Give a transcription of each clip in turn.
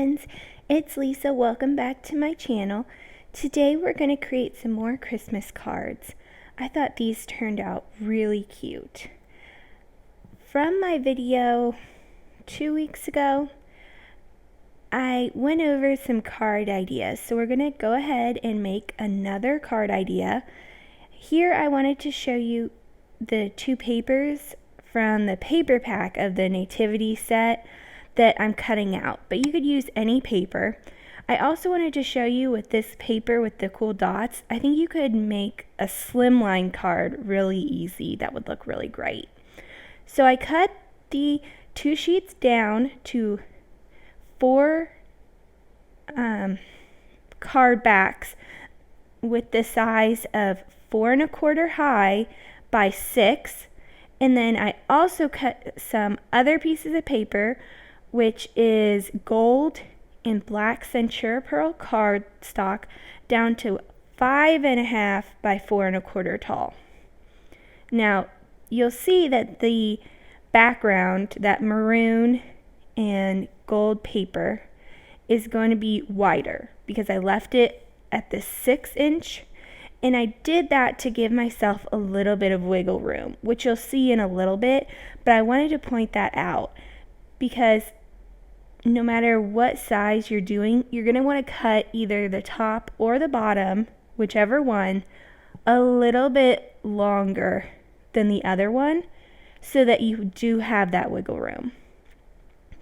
friends, it's Lisa. Welcome back to my channel. Today we're going to create some more Christmas cards. I thought these turned out really cute. From my video 2 weeks ago, I went over some card ideas, so we're going to go ahead and make another card idea. Here I wanted to show you the two papers from the paper pack of the Nativity set that I'm cutting out, but you could use any paper. I also wanted to show you with this paper with the cool dots, I think you could make a slimline card really easy that would look really great. So I cut the two sheets down to 4 card backs with the size of 4 1/4 high by 6, and then I also cut some other pieces of paper, which is gold and black Centura Pearl cardstock, down to 5 1/2 by 4 1/4 tall. Now you'll see that the background, that maroon and gold paper, is going to be wider because I left it at the 6-inch, and I did that to give myself a little bit of wiggle room, which you'll see in a little bit, but I wanted to point that out because no matter what size you're doing, you're going to want to cut either the top or the bottom, whichever one, a little bit longer than the other one so that you do have that wiggle room.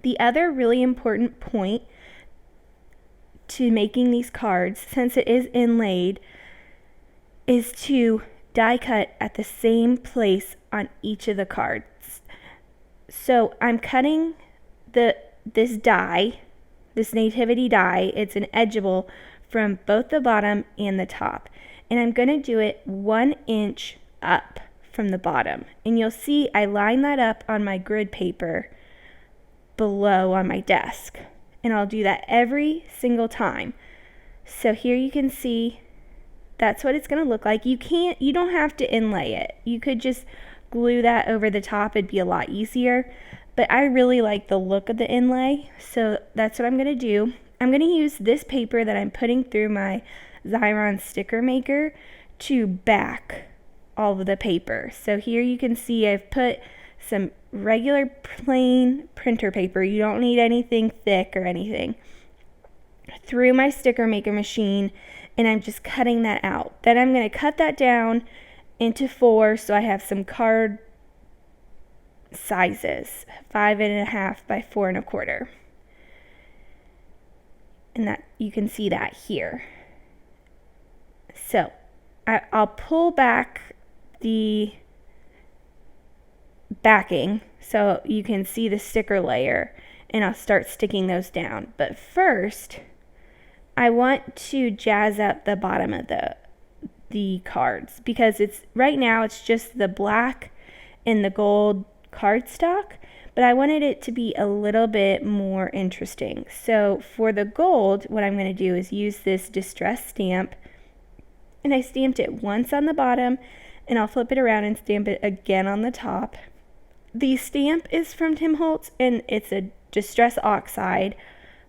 The other really important point to making these cards, since it is inlaid, is to die cut at the same place on each of the cards. So I'm cutting this die, this Nativity die. It's an edgeable from both the bottom and the top, and I'm going to do it 1 inch up from the bottom, and you'll see I line that up on my grid paper below on my desk, and I'll do that every single time. So here you can see that's what it's going to look like. You don't have to inlay it. You could just glue that over the top. It'd be a lot easier. But I really like the look of the inlay, so that's what I'm going to do. I'm going to use this paper that I'm putting through my Xyron sticker maker to back all of the paper. So here you can see I've put some regular plain printer paper. You don't need anything thick or anything. Through my sticker maker machine, and I'm just cutting that out. Then I'm going to cut that down into 4 so I have some card sizes, 5 1/2 by 4 1/4, and that you can see that here. So I'll pull back the backing so you can see the sticker layer, and I'll start sticking those down. But first I want to jazz up the bottom of the cards because right now it's just the black and the gold cardstock, but I wanted it to be a little bit more interesting. So for the gold, what I'm going to do is use this distress stamp, and I stamped it once on the bottom, and I'll flip it around and stamp it again on the top. The stamp is from Tim Holtz, and it's a distress oxide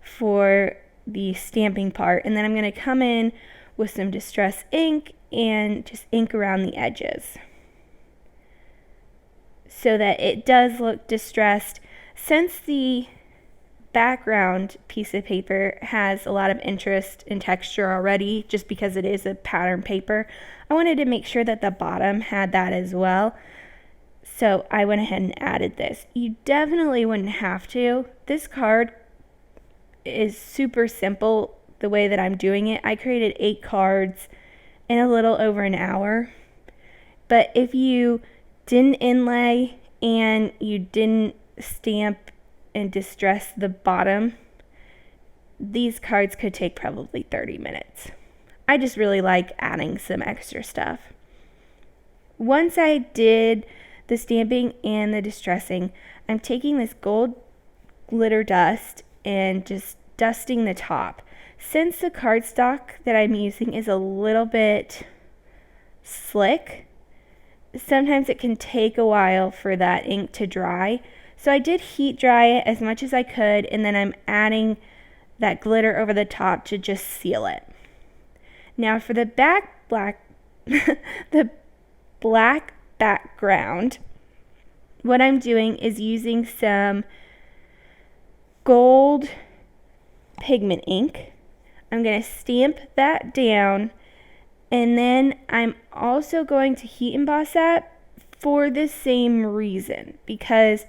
for the stamping part, and then I'm going to come in with some distress ink and just ink around the edges so that it does look distressed. Since the background piece of paper has a lot of interest and texture already, just because it is a pattern paper, I wanted to make sure that the bottom had that as well. So I went ahead and added this. You definitely wouldn't have to. This card is super simple the way that I'm doing it. I created 8 cards in a little over an hour. But if you didn't inlay and you didn't stamp and distress the bottom, these cards could take probably 30 minutes. I just really like adding some extra stuff. Once I did the stamping and the distressing, I'm taking this gold glitter dust and just dusting the top. Since the cardstock that I'm using is a little bit slick, sometimes it can take a while for that ink to dry. So I did heat dry it as much as I could, and then I'm adding that glitter over the top to just seal it. Now for the the black background, what I'm doing is using some gold pigment ink. I'm going to stamp that down, and then I'm also going to heat emboss that for the same reason, because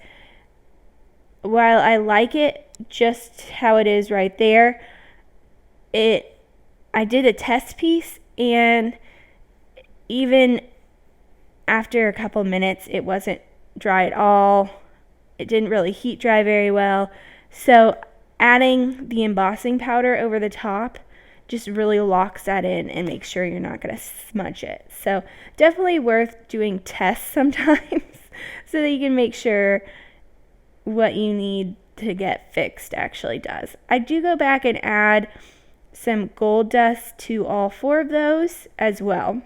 while I like it just how it is right there, I did a test piece, and even after a couple minutes it wasn't dry at all. It didn't really heat dry very well. So adding the embossing powder over the top just really locks that in and makes sure you're not going to smudge it. So definitely worth doing tests sometimes so that you can make sure what you need to get fixed actually does. I do go back and add some gold dust to all 4 of those as well.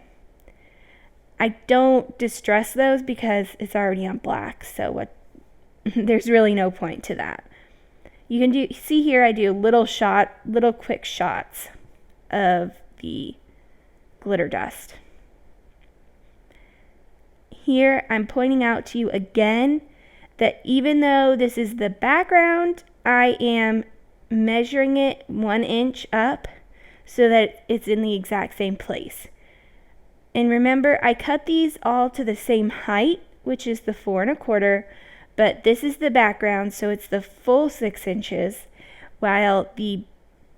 I don't distress those because it's already on black, so there's really no point to that. You can see here I do little quick shots of the glitter dust. Here I'm pointing out to you again that even though this is the background, I am measuring it 1 inch up so that it's in the exact same place. And remember, I cut these all to the same height, which is the 4 1/4, but this is the background, so it's the full 6 inches, while the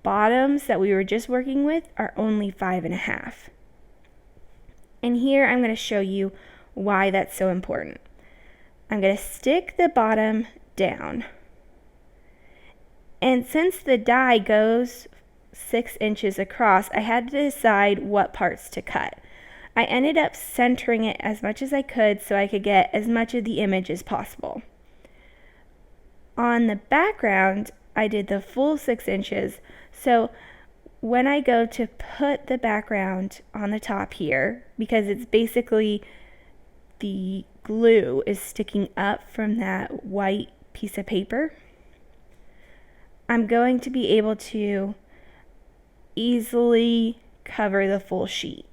bottoms that we were just working with are only 5 1/2. And here I'm going to show you why that's so important. I'm going to stick the bottom down. And since the die goes 6 inches across, I had to decide what parts to cut. I ended up centering it as much as I could so I could get as much of the image as possible. On the background, I did the full 6 inches, so when I go to put the background on the top here, because it's basically the glue is sticking up from that white piece of paper, I'm going to be able to easily cover the full sheet.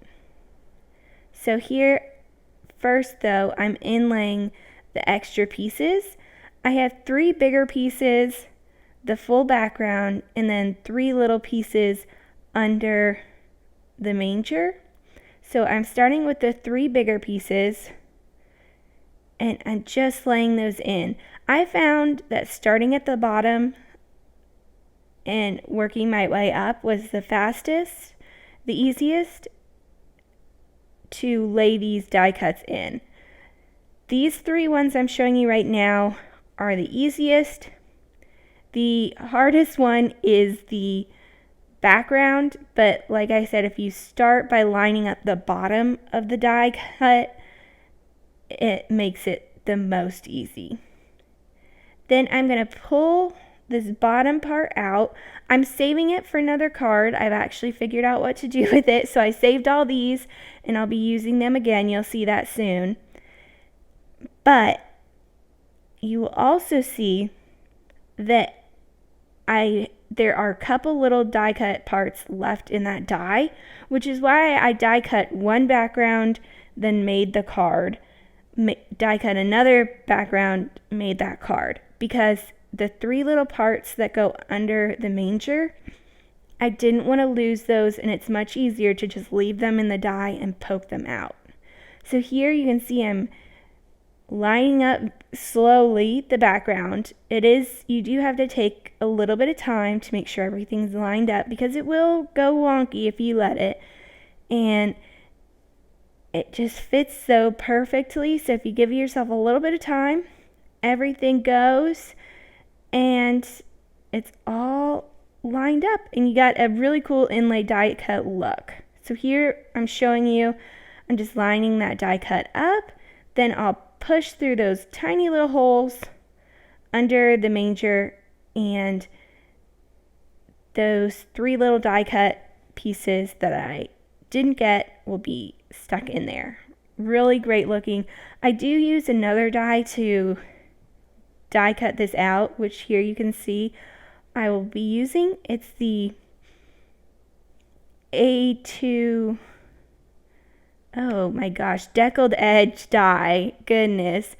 So here, first though, I'm inlaying the extra pieces. I have 3 bigger pieces, the full background, and then 3 little pieces under the manger. So I'm starting with the 3 bigger pieces, and I'm just laying those in. I found that starting at the bottom and working my way up was the fastest, the easiest to lay these die cuts in. These 3 ones I'm showing you right now are the easiest. The hardest one is the background, but like I said, if you start by lining up the bottom of the die cut, it makes it the most easy. Then I'm going to pull this bottom part out. I'm saving it for another card. I've actually figured out what to do with it, so I saved all these and I'll be using them again. You'll see that soon. But you will also see that there are a couple little die cut parts left in that die, which is why I die cut one background, then made the card, die cut another background, made that card, because the 3 little parts that go under the manger, I didn't want to lose those, and it's much easier to just leave them in the die and poke them out. So here you can see I'm lining up slowly the background. You do have to take a little bit of time to make sure everything's lined up, because it will go wonky if you let it, and it just fits so perfectly. So if you give yourself a little bit of time, everything goes and it's all lined up and you got a really cool inlay die cut look. So here I'm showing you, I'm just lining that die cut up, then I'll push through those tiny little holes under the manger, and those 3 little die cut pieces that I didn't get will be stuck in there. Really great looking. I do use another die to die cut this out, which here you can see I will be using. It's the A2, oh my gosh, deckled edge die. Goodness.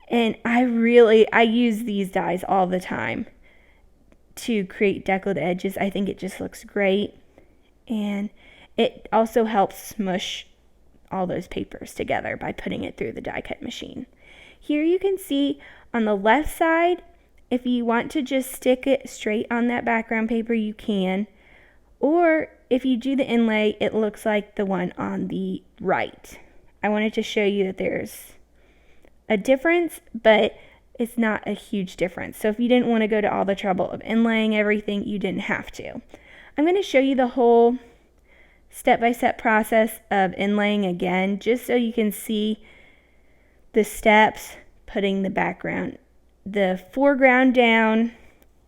And I use these dies all the time to create deckled edges. I think it just looks great. And it also helps smush all those papers together by putting it through the die cut machine. Here you can see on the left side, if you want to just stick it straight on that background paper, you can. Or if you do the inlay, it looks like the one on the right. I wanted to show you that there's a difference, but it's not a huge difference. So if you didn't want to go to all the trouble of inlaying everything, you didn't have to. I'm going to show you the whole step-by-step process of inlaying again, just so you can see the steps, putting the foreground down,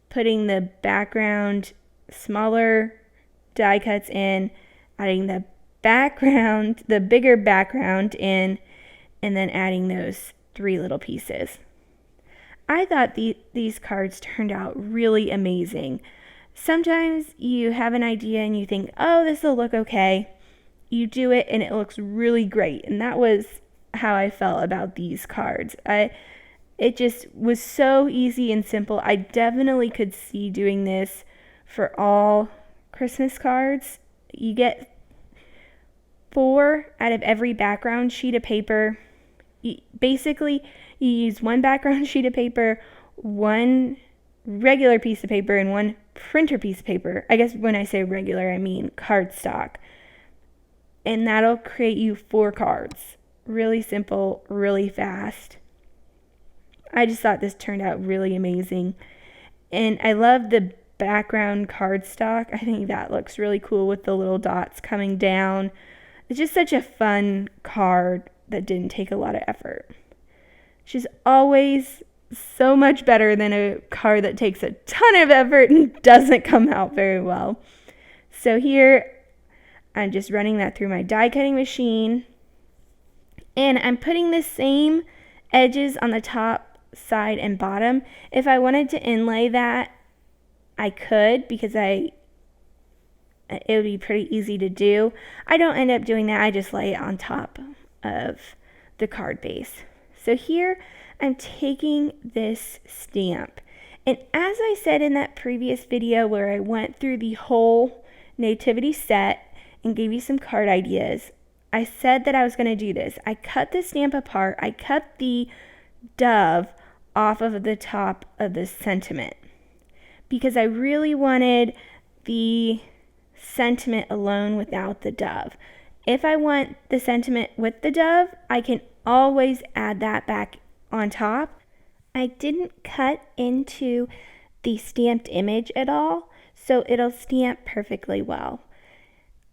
putting the background smaller die cuts in, adding the bigger background in, and then adding those 3 little pieces. I thought these cards turned out really amazing. Sometimes you have an idea and you think, oh, this will look okay. You do it and it looks really great. And that was how I felt about these cards. It just was so easy and simple. I definitely could see doing this for all Christmas cards. You get 4 out of every background sheet of paper. Basically, you use 1 background sheet of paper, 1 regular piece of paper, and 1 printer piece of paper. I guess when I say regular, I mean cardstock. And that'll create you 4 cards. Really simple, really fast. I just thought this turned out really amazing. And I love the background cardstock. I think that looks really cool with the little dots coming down. It's just such a fun card that didn't take a lot of effort. She's always so much better than a card that takes a ton of effort and doesn't come out very well. So here, I'm just running that through my die cutting machine. And I'm putting the same edges on the top, side, and bottom. If I wanted to inlay that, I could, because it would be pretty easy to do. I don't end up doing that. I just lay it on top of the card base. So here I'm taking this stamp, and as I said in that previous video where I went through the whole Nativity set and gave you some card ideas, I said that I was going to do this. I cut the stamp apart. I cut the dove off of the top of the sentiment because I really wanted the sentiment alone without the dove. If I want the sentiment with the dove, I can always add that back on top. I didn't cut into the stamped image at all, so it'll stamp perfectly well.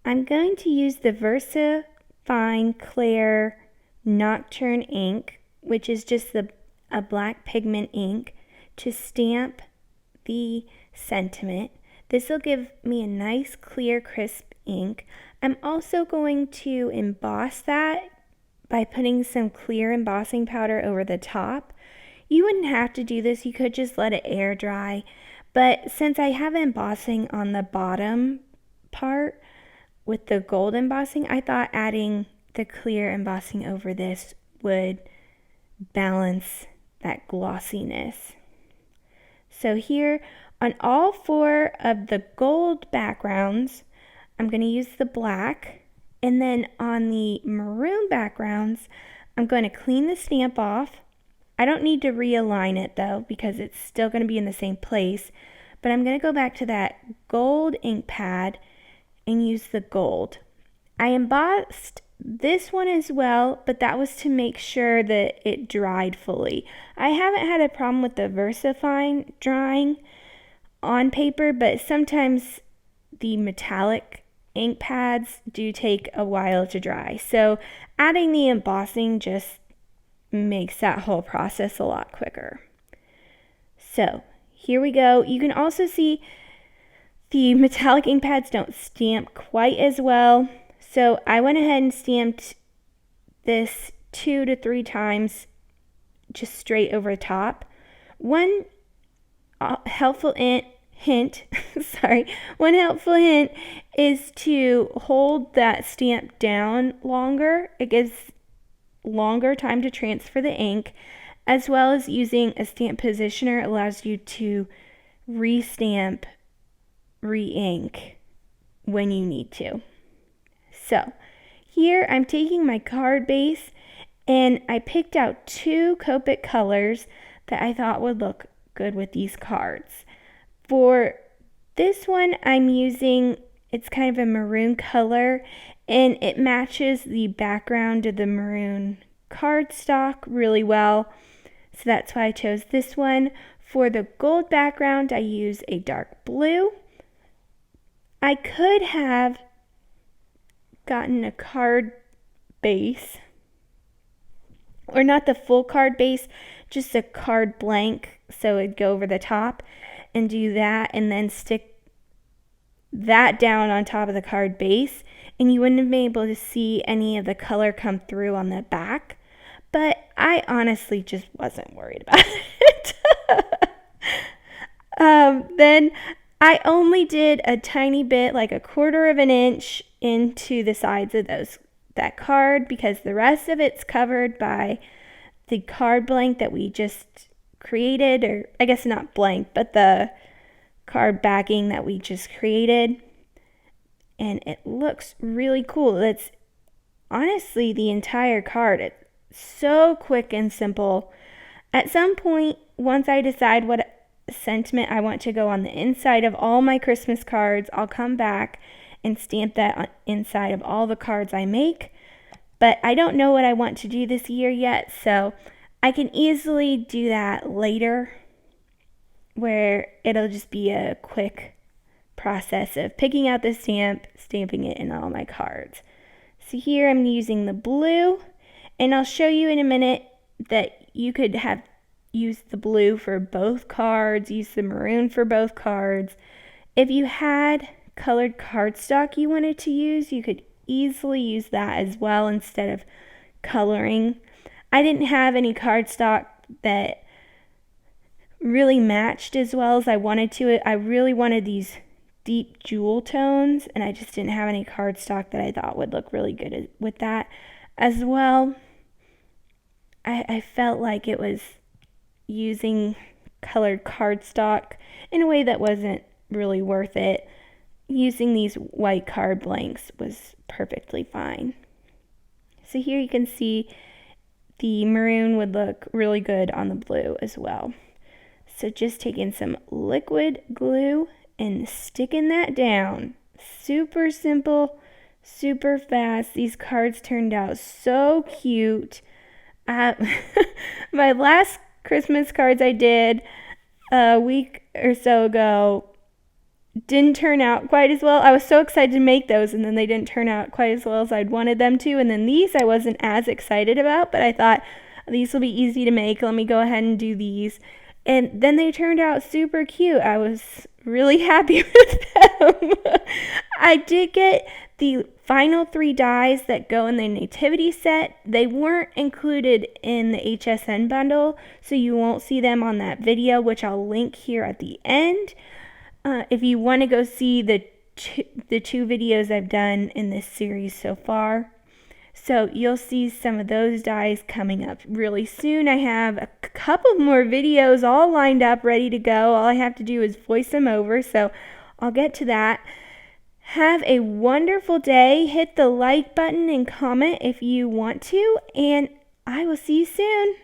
I'm going to use the Versa Fine Clair Nocturne ink, which is just a black pigment ink, to stamp the sentiment. This will give me a nice clear crisp ink. I'm also going to emboss that by putting some clear embossing powder over the top. You wouldn't have to do this, you could just let it air dry, but since I have embossing on the bottom part with the gold embossing, I thought adding the clear embossing over this would balance that glossiness. So here on all 4 of the gold backgrounds, I'm going to use the black, and then on the maroon backgrounds, I'm going to clean the stamp off. I don't need to realign it though, because it's still going to be in the same place, but I'm going to go back to that gold ink pad and use the gold. I embossed this one as well, but that was to make sure that it dried fully. I haven't had a problem with the VersaFine drying on paper, but sometimes the metallic ink pads do take a while to dry. So adding the embossing just makes that whole process a lot quicker. So here we go. You can also see the metallic ink pads don't stamp quite as well. So I went ahead and stamped this 2 to 3 times just straight over the top. One helpful hint, sorry, one helpful hint is to hold that stamp down longer. It gives longer time to transfer the ink, as well as using a stamp positioner allows you to re-stamp, re-ink when you need to. So here I'm taking my card base and I picked out 2 Copic colors that I thought would look good with these cards. For this one I'm using, it's kind of a maroon color and it matches the background of the maroon cardstock really well. So that's why I chose this one. For the gold background, I use a dark blue. I could have gotten a card base, or not the full card base, just a card blank, so it'd go over the top, and do that, and then stick that down on top of the card base, and you wouldn't have been able to see any of the color come through on the back. But I honestly just wasn't worried about it. Then I only did a tiny bit, like 1/4 of an inch into the sides of that card, because the rest of it's covered by the card blank that we just created, or I guess not blank, but the card backing that we just created. And it looks really cool. That's honestly the entire card. It's so quick and simple. At some point, once I decide what sentiment I want to go on the inside of all my Christmas cards, I'll come back and stamp that inside of all the cards I make. But I don't know what I want to do this year yet, so I can easily do that later, where it'll just be a quick process of picking out the stamp, stamping it in all my cards. So here I'm using the blue, and I'll show you in a minute that you could have used the blue for both cards, use the maroon for both cards. If you had colored cardstock you wanted to use, you could easily use that as well instead of coloring. I didn't have any cardstock that really matched as well as I wanted to. I really wanted these deep jewel tones, and I just didn't have any cardstock that I thought would look really good with that as well. I felt like it was using colored cardstock in a way that wasn't really worth it. Using these white card blanks was perfectly fine. So here you can see the maroon would look really good on the blue as well. So just taking some liquid glue and sticking that down. Super simple, super fast. These cards turned out so cute. My last Christmas cards I did a week or so ago didn't turn out quite as well. I was so excited to make those, and then they didn't turn out quite as well as I'd wanted them to. And then these I wasn't as excited about, but I thought these will be easy to make. Let me go ahead and do these. And then they turned out super cute. I was really happy with them. I did get the final 3 dies that go in the Nativity set. They weren't included in the HSN bundle, so you won't see them on that video, which I'll link here at the end. If you want to go see the 2 videos I've done in this series so far. So you'll see some of those dies coming up really soon. I have a couple more videos all lined up, ready to go. All I have to do is voice them over, so I'll get to that. Have a wonderful day. Hit the like button and comment if you want to, and I will see you soon.